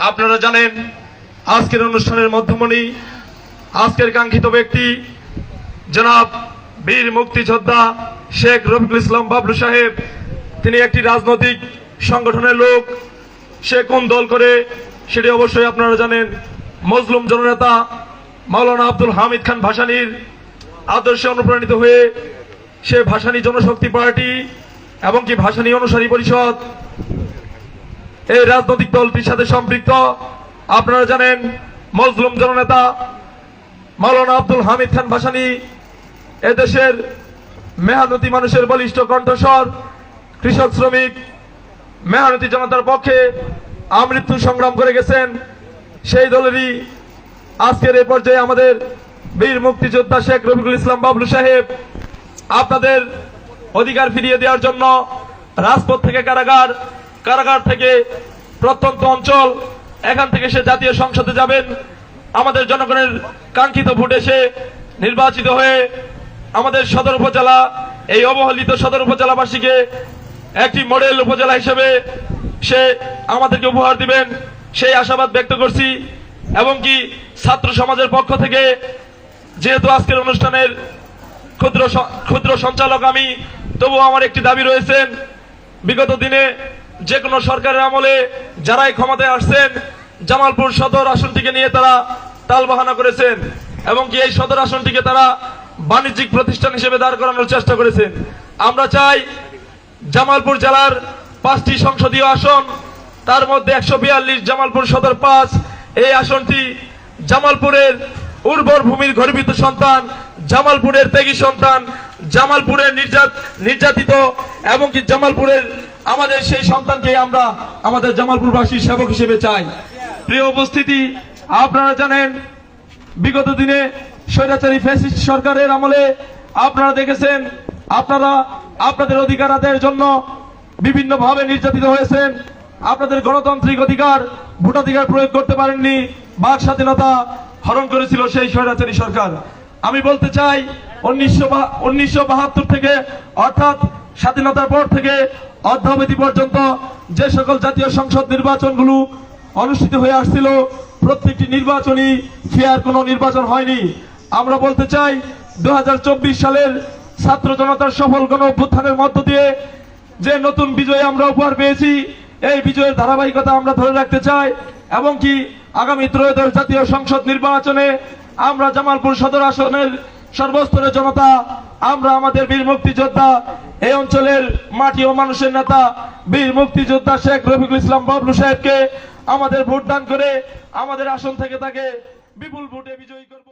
আপনারা জানেন আজকের অনুষ্ঠানের মধ্যমণি আজকের কাঙ্ক্ষিত ব্যক্তি জনাব বীর মুক্তিযোদ্ধা শেখ রফিকুল ইসলাম বাবলু সাহেব। তিনি একটি রাজনৈতিক সংগঠনের লোক। সে কোন দল করে সেটি অবশ্যই আপনারা জানেন। মজলুম জননেতা মাওলানা আব্দুল হামিদ খান ভাসানীর আদর্শে অনুপ্রাণিত হয়ে সে ভাসানী জনশক্তি পার্টি এবং কি ভাসানী অনুসারী পরিষদ এই রাজনৈতিক দলটির সাথে সম্পৃক্ত। আপনারা জানেন মজলুম জননেতা মাওলানা আব্দুল হামিদ খান ভাসানী এদেশের মেহনতি মানুষের বলিষ্ঠ কণ্ঠস্বর, কৃষক শ্রমিক মেহনতি জনতার পক্ষে আমৃত্যু সংগ্রাম করে গেছেন। সেই দলেরই আজকের এই পর্যায়ে আমাদের বীর মুক্তিযোদ্ধা শেখ রফিকুল ইসলাম বাবলু সাহেব আপনাদের অধিকার ফিরিয়ে দেওয়ার জন্য রাজপথ থেকে কারাগার, কারাগার থেকে প্রত্যন্ত অঞ্চল, এখান থেকে সে জাতীয় সংসদে যাবেন। আমাদের জনগণের কাঙ্ক্ষিত ভোটে সে নির্বাচিত হয়ে আমাদের সদর উপজেলা, এই অবহেলিত সদর উপজেলাবাসীকে একটি মডেল উপজেলা হিসেবে সে আমাদেরকে উপহার দিবেন সেই আশাবাদ ব্যক্ত করছি। এবং কি ছাত্র সমাজের পক্ষ থেকে যেহেতু আজকের অনুষ্ঠানের ক্ষুদ্র সঞ্চালক আমি, তবুও আমার একটি দাবি রয়েছেন। বিগত দিনে যে কোনো সরকারের আমলে যারাই ক্ষমতায় আসছেন জামালপুর সদর আসনটিকে নিয়ে তারা তালবাহানা করেছেন এবং কি এই সদর আসনটিকে তারা বাণিজ্যিক প্রতিষ্ঠান হিসেবে দাঁড় করানোর চেষ্টা করেছেন। আমরা চাই জামালপুর জেলার 5টি সংসদীয় আসন, তার মধ্যে 142 জামালপুর সদর 5, এই আসনটি জামালপুরের উর্বর ভূমির গর্বিত সন্তান, জামালপুরের ত্যাগী সন্তান, জামালপুরের নির্যাতিত এবং কি জামালপুরের আমাদের সেই সন্তানকে আমরা আমাদের জামালপুরবাসীর সেবক হিসেবে চাই। প্রিয় উপস্থিতি, আপনারা জানেন বিগত দিনে স্বৈরাচারী ফ্যাসিস্ট সরকারের আমলে আপনারা দেখেছেন আপনারা আপনাদের অধিকার আদায়ের জন্য বিভিন্নভাবে নির্যাতিত হয়েছেন। আপনাদের গণতান্ত্রিক অধিকার, ভোটাধিকার প্রয়োগ করতে পারেননি, বাক স্বাধীনতা হরণ করেছিল সেই স্বৈরাচারী সরকার। আমি বলতে চাই 1972 থেকে অর্থাৎ স্বাধীনতার পর থেকে অদ্যাবধি পর্যন্ত যে সকল জাতীয় সংসদ নির্বাচনগুলো অনুষ্ঠিত হয়ে আসছিল প্রত্যেকটি নির্বাচনই ফেয়ার কোনো নির্বাচন হয়নি। আমরা বলতে চাই 2024 সালের ছাত্র জনতার সফল গণ অভ্যুত্থানের মধ্য দিয়ে যে নতুন বিজয় আমরা উপহার পেয়েছি, এই বিজয়ের ধারাবাহিকতা আমরা ধরে রাখতে চাই এবং কি আগামী ত্রয়োদশ জাতীয় সংসদ নির্বাচনে আমরা জামালপুর সদর আসনের সর্বস্তরের জনতা আমরা আমাদের বীর মুক্তিযোদ্ধা এই অঞ্চলের মাটি ও মানুষের নেতা বীর মুক্তিযোদ্ধা শেখ রফিকুল ইসলাম বাবলু সাহেবকে আমাদের ভোট দান করে আমাদের আসন থেকে তাকে বিপুল ভোটে বিজয়ী করব।